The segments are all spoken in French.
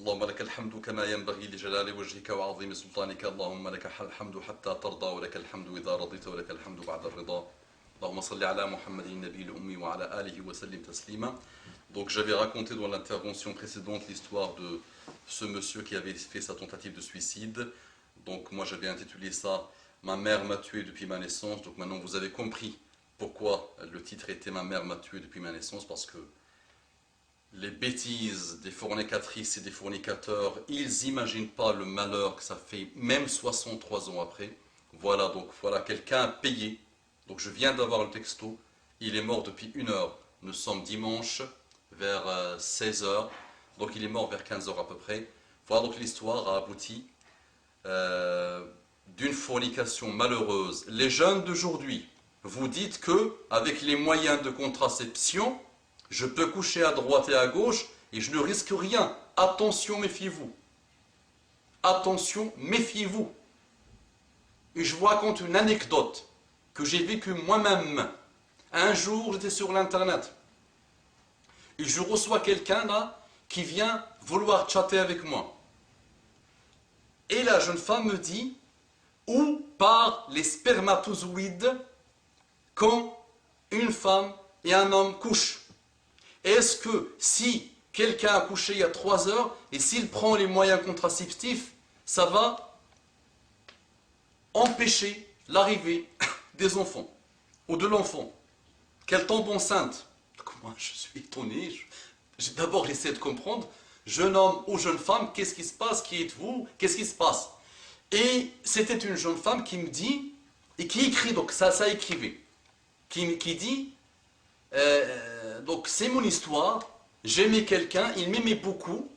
اللهم لك الحمد كما ينبغي لجلال وجهك وعظيم سلطانك اللهم لك الحمد حتى ترضى ولك الحمد إذا رضيت ولك الحمد بعد الرضا اللهم صل على محمد النبي الأمي وعلى آله وسلم تسليما. Donc j'avais raconté dans l'intervention précédente l'histoire de ce monsieur qui avait fait sa tentative de suicide. Donc moi j'avais intitulé ça « Ma mère m'a tué depuis ma naissance ». Donc maintenant vous avez compris pourquoi le titre était « Ma mère m'a tué depuis ma naissance » parce que les bêtises des fornicatrices et des fornicateurs, ils n'imaginent pas le malheur que ça fait, même 63 ans après. Voilà, donc voilà, quelqu'un a payé. Donc je viens d'avoir le texto, il est mort depuis 1 heure. Nous sommes dimanche, vers 16 heures, donc il est mort vers 15 heures à peu près. Voilà, donc l'histoire a abouti d'une fornication malheureuse. Les jeunes d'aujourd'hui, vous dites que avec les moyens de contraception, je peux coucher à droite et à gauche et je ne risque rien. Attention, méfiez-vous. Attention, méfiez-vous. Et je vous raconte une anecdote que j'ai vécue moi-même. Un jour, j'étais sur l'internet et je reçois quelqu'un là qui vient vouloir chatter avec moi. Et la jeune femme me dit où partent les spermatozoïdes quand une femme et un homme couchent. Est-ce que si quelqu'un a couché il y a 3 heures et s'il prend les moyens contraceptifs, ça va empêcher l'arrivée des enfants ou de l'enfant, qu'elle tombe enceinte? Moi je suis étonné, j'ai d'abord essayé de comprendre, jeune homme ou jeune femme, qu'est-ce qui se passe, qui êtes-vous, qu'est-ce qui se passe? Et c'était une jeune femme qui me dit, et qui écrit, donc ça écrivait, qui dit, donc c'est mon histoire, j'aimais quelqu'un, il m'aimait beaucoup,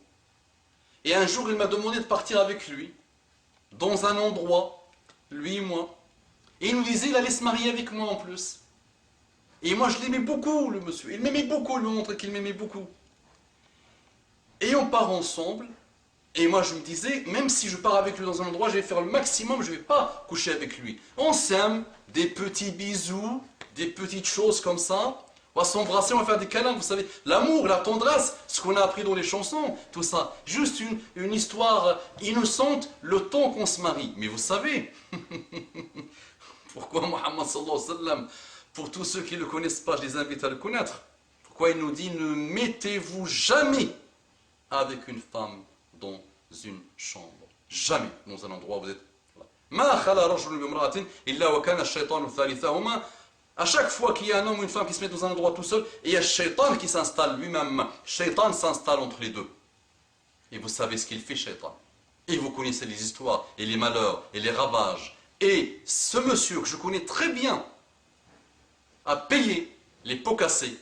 et un jour il m'a demandé de partir avec lui, dans un endroit, lui et moi, et il nous disait il allait se marier avec moi en plus. Et moi je l'aimais beaucoup le monsieur, il m'aimait beaucoup, il me montrait qu'il m'aimait beaucoup. Et on part ensemble, et moi je me disais, même si je pars avec lui dans un endroit, je vais faire le maximum, je ne vais pas coucher avec lui. On s'aime, des petits bisous, des petites choses comme ça, on va s'embrasser, on va faire des câlins, vous savez, l'amour, la tendresse, ce qu'on a appris dans les chansons, tout ça. Juste une histoire innocente, le temps qu'on se marie. Mais vous savez, pourquoi Mohammed sallallahu alayhi wa sallam, pour tous ceux qui ne le connaissent pas, je les invite à le connaître, pourquoi il nous dit, ne mettez-vous jamais avec une femme dans une chambre. Jamais dans un endroit où vous êtes. Ma khala rajulun bimra'atin illa wa kana ash-shaytanu thalithahuma. À chaque fois qu'il y a un homme ou une femme qui se met dans un endroit tout seul, et il y a le shaitan qui s'installe lui-même. Le shaitan s'installe entre les deux. Et vous savez ce qu'il fait, shaitan. Et vous connaissez les histoires, et les malheurs, et les ravages. Et ce monsieur que je connais très bien a payé les pots cassés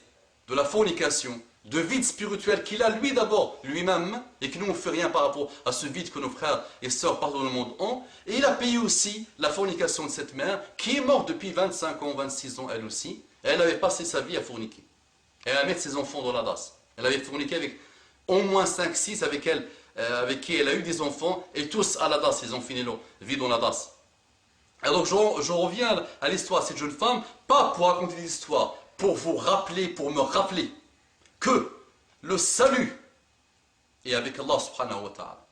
de la fornication, de vide spirituel qu'il a lui d'abord, lui-même, et que nous on ne fait rien par rapport à ce vide que nos frères et sœurs partout dans le monde ont. Et il a payé aussi la fornication de cette mère, qui est morte depuis 25 ans, 26 ans elle aussi. Et elle avait passé sa vie à forniquer. Elle a mis ses enfants dans la DAS. Elle avait forniqué avec au moins 5-6 avec qui elle a eu des enfants, et tous à la DAS, ils ont fini leur vie dans la DAS. Et donc je reviens à l'histoire de cette jeune femme, pas pour raconter des histoires, pour vous rappeler, pour me rappeler que le salut est avec Allah subhanahu wa ta'ala.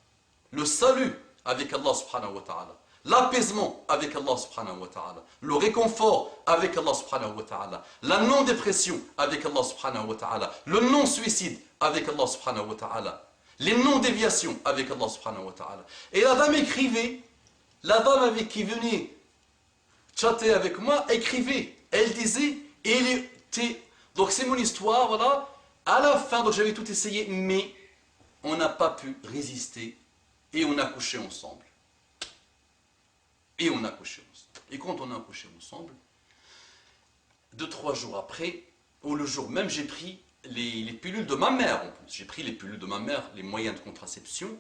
Le salut avec Allah subhanahu wa ta'ala. L'apaisement avec Allah subhanahu wa ta'ala. Le réconfort avec Allah subhanahu wa ta'ala. La non-dépression avec Allah subhanahu wa ta'ala. Le non-suicide avec Allah subhanahu wa ta'ala. Les non-déviations avec Allah subhanahu wa ta'ala. Et la dame écrivait, la dame avec qui venait chatter avec moi, écrivait. Elle disait, donc c'est mon histoire, voilà. À la fin, donc j'avais tout essayé, mais on n'a pas pu résister et on a couché ensemble. Et on a couché ensemble. Et quand on a couché ensemble, 2-3 jours après, ou le jour même, j'ai pris les pilules de ma mère en plus. J'ai pris les pilules de ma mère, les moyens de contraception,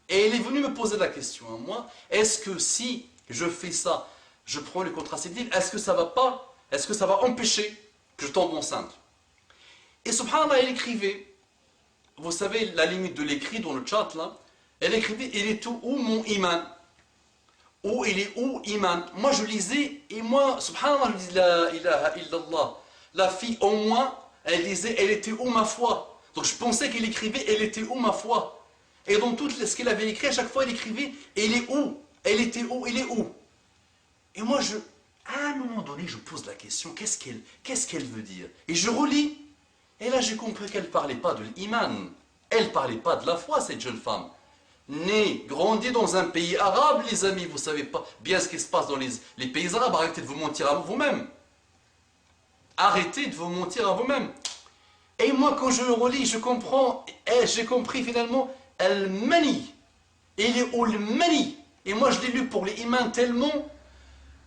et elle est venue me poser la question à moi, est-ce que si je fais ça, je prends les contraceptifs, est-ce que ça va empêcher que je tombe enceinte? Et subhanallah, elle écrivait, vous savez la limite de l'écrit dans le chat là, elle écrivait, il est où mon iman? Où il est où iman? Moi je lisais, et moi, subhanallah, je disais la ilaha illallah. La fille au moins, elle disait, elle était où ma foi? Donc je pensais qu'elle écrivait, elle était où ma foi? Et dans tout ce qu'il avait écrit, à chaque fois il écrivait, et il est où? Elle était où? Il est où? Et moi, à un moment donné, je pose la question, qu'est-ce qu'elle veut dire? Et je relis. Et là, j'ai compris qu'elle ne parlait pas de l'iman. Elle ne parlait pas de la foi, cette jeune femme. Née, grandie dans un pays arabe, les amis, vous ne savez pas bien ce qui se passe dans les pays arabes. Arrêtez de vous mentir à vous-même. Arrêtez de vous mentir à vous-même. Et moi, quand je le relis, je comprends, et j'ai compris finalement, elle manie. Il est où le manie? Et moi, je l'ai lu pour les imams tellement,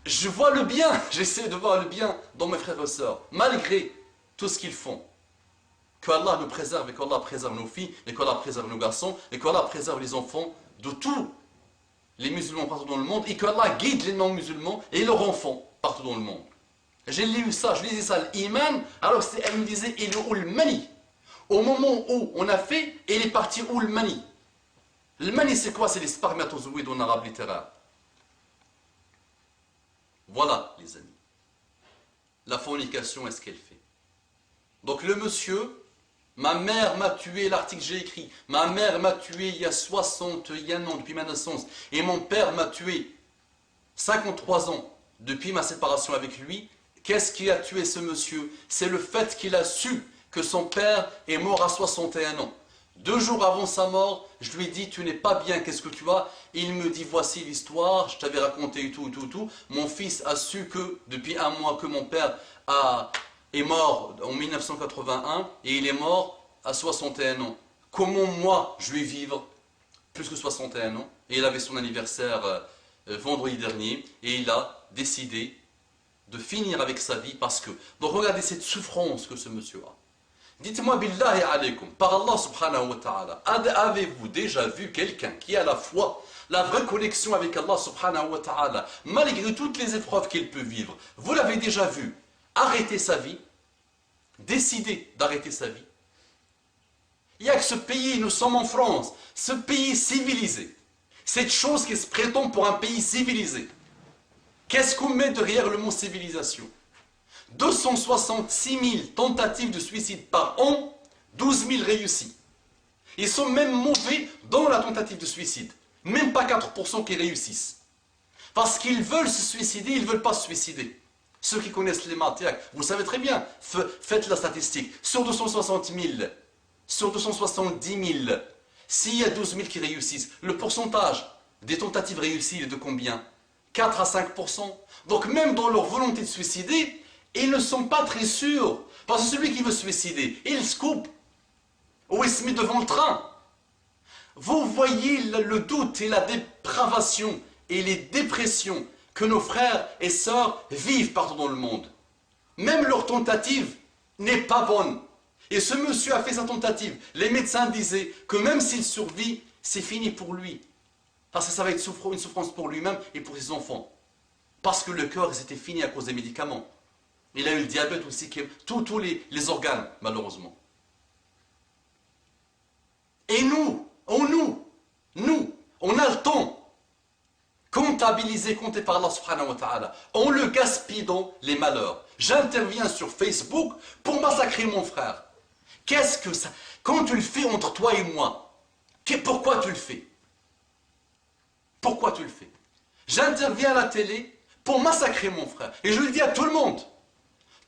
je vois le bien, j'essaie de voir le bien dans mes frères et sœurs, malgré tout ce qu'ils font. Qu'Allah nous préserve et qu'Allah préserve nos filles, et qu'Allah préserve nos garçons, et qu'Allah préserve les enfants de tous les musulmans partout dans le monde, et qu'Allah guide les non-musulmans et leurs enfants partout dans le monde. J'ai lu ça, je lisais ça, l'iman, alors elle me disait, il est où le mani? Au moment où on a fait, il est parti où le mani? Le mani, c'est quoi? C'est les spermatozoïdes en arabe littéraire. Voilà, les amis. La fornication, est-ce qu'elle fait? Donc le monsieur, ma mère m'a tué, l'article que j'ai écrit, ma mère m'a tué il y a 61 ans depuis ma naissance, et mon père m'a tué 53 ans depuis ma séparation avec lui. Qu'est-ce qui a tué ce monsieur? C'est le fait qu'il a su que son père est mort à 61 ans. 2 jours avant sa mort, je lui ai dit, tu n'es pas bien, qu'est-ce que tu as? Il me dit, voici l'histoire, je t'avais raconté tout. Mon fils a su que, depuis 1 mois, que mon père est mort en 1981, et il est mort à 61 ans. Comment moi, je vais vivre plus que 61 ans? Et il avait son anniversaire vendredi dernier, et il a décidé de finir avec sa vie parce que... Donc regardez cette souffrance que ce monsieur a. Dites-moi, billahi alaykum, par Allah subhanahu wa ta'ala, avez-vous déjà vu quelqu'un qui a la foi, la vraie connexion avec Allah subhanahu wa ta'ala, malgré toutes les épreuves qu'il peut vivre, vous l'avez déjà vu, arrêter sa vie, décider d'arrêter sa vie? Il n'y a que ce pays, nous sommes en France, ce pays civilisé, cette chose qui se prétend pour un pays civilisé. Qu'est-ce qu'on met derrière le mot civilisation? 266 000 tentatives de suicide par an, 12 000 réussies. Ils sont même mauvais dans la tentative de suicide. Même pas 4% qui réussissent. Parce qu'ils veulent se suicider, ils ne veulent pas se suicider. Ceux qui connaissent les matières, vous savez très bien, faites la statistique. Sur 260 000, sur 270 000, s'il y a 12 000 qui réussissent, le pourcentage des tentatives réussies est de combien? 4 à 5%. Donc même dans leur volonté de suicider, ils ne sont pas très sûrs. Parce que celui qui veut se suicider, il se coupe. Ou il se met devant le train. Vous voyez le doute et la dépravation et les dépressions que nos frères et sœurs vivent partout dans le monde. Même leur tentative n'est pas bonne. Et ce monsieur a fait sa tentative. Les médecins disaient que même s'il survit, c'est fini pour lui. Parce que ça va être une souffrance pour lui-même et pour ses enfants. Parce que le cœur, c'était fini à cause des médicaments. Il a eu le diabète aussi, tous les organes, malheureusement. Et nous, on a le temps. Comptabilisé, compté par Allah subhanahu wa ta'ala. On le gaspille dans les malheurs. J'interviens sur Facebook pour massacrer mon frère. Qu'est-ce que ça... Quand tu le fais entre toi et moi, pourquoi tu le fais? Pourquoi tu le fais? J'interviens à la télé pour massacrer mon frère. Et je le dis à tout le monde.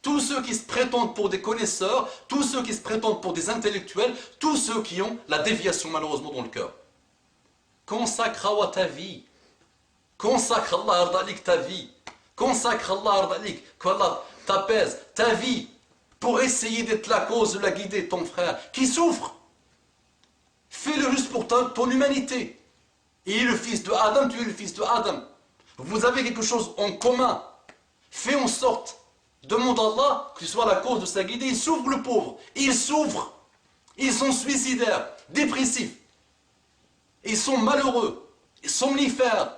Tous ceux qui se prétendent pour des connaisseurs, tous ceux qui se prétendent pour des intellectuels, tous ceux qui ont la déviation malheureusement dans le cœur. Consacre à ta vie. Consacre Allah ardalik ta vie. Consacre Allah ardalik, qu'Allah t'apaise ta vie pour essayer d'être la cause de la guider ton frère qui souffre. Fais-le juste pour ton humanité. Il est le fils de Adam, tu es le fils de Adam. Vous avez quelque chose en commun. Fais en sorte, demande à Allah que tu sois la cause de sa guidée. Il souffre le pauvre. Il souffre. Ils sont suicidaires, dépressifs. Ils sont malheureux, somnifères.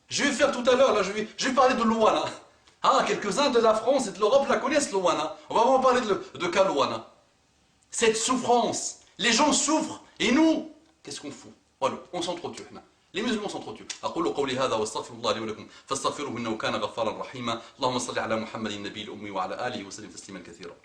Je vais faire tout à l'heure, là, je vais parler de Louana. Ah, quelques-uns de la France et de l'Europe la connaissent, Louana. On va vraiment parler de Kalouana. Cette souffrance. Les gens souffrent. Et nous, qu'est-ce qu'on fout? Voilà, on s'entretue. Les musulmans s'entretuent. أقول قولي هذا واستغفر الله لي ولكم فاستغفروه إنه كان غفارا رحيما اللهم صل على محمد النبي الأمي وعلى آله وسلم تسليما كثيرا.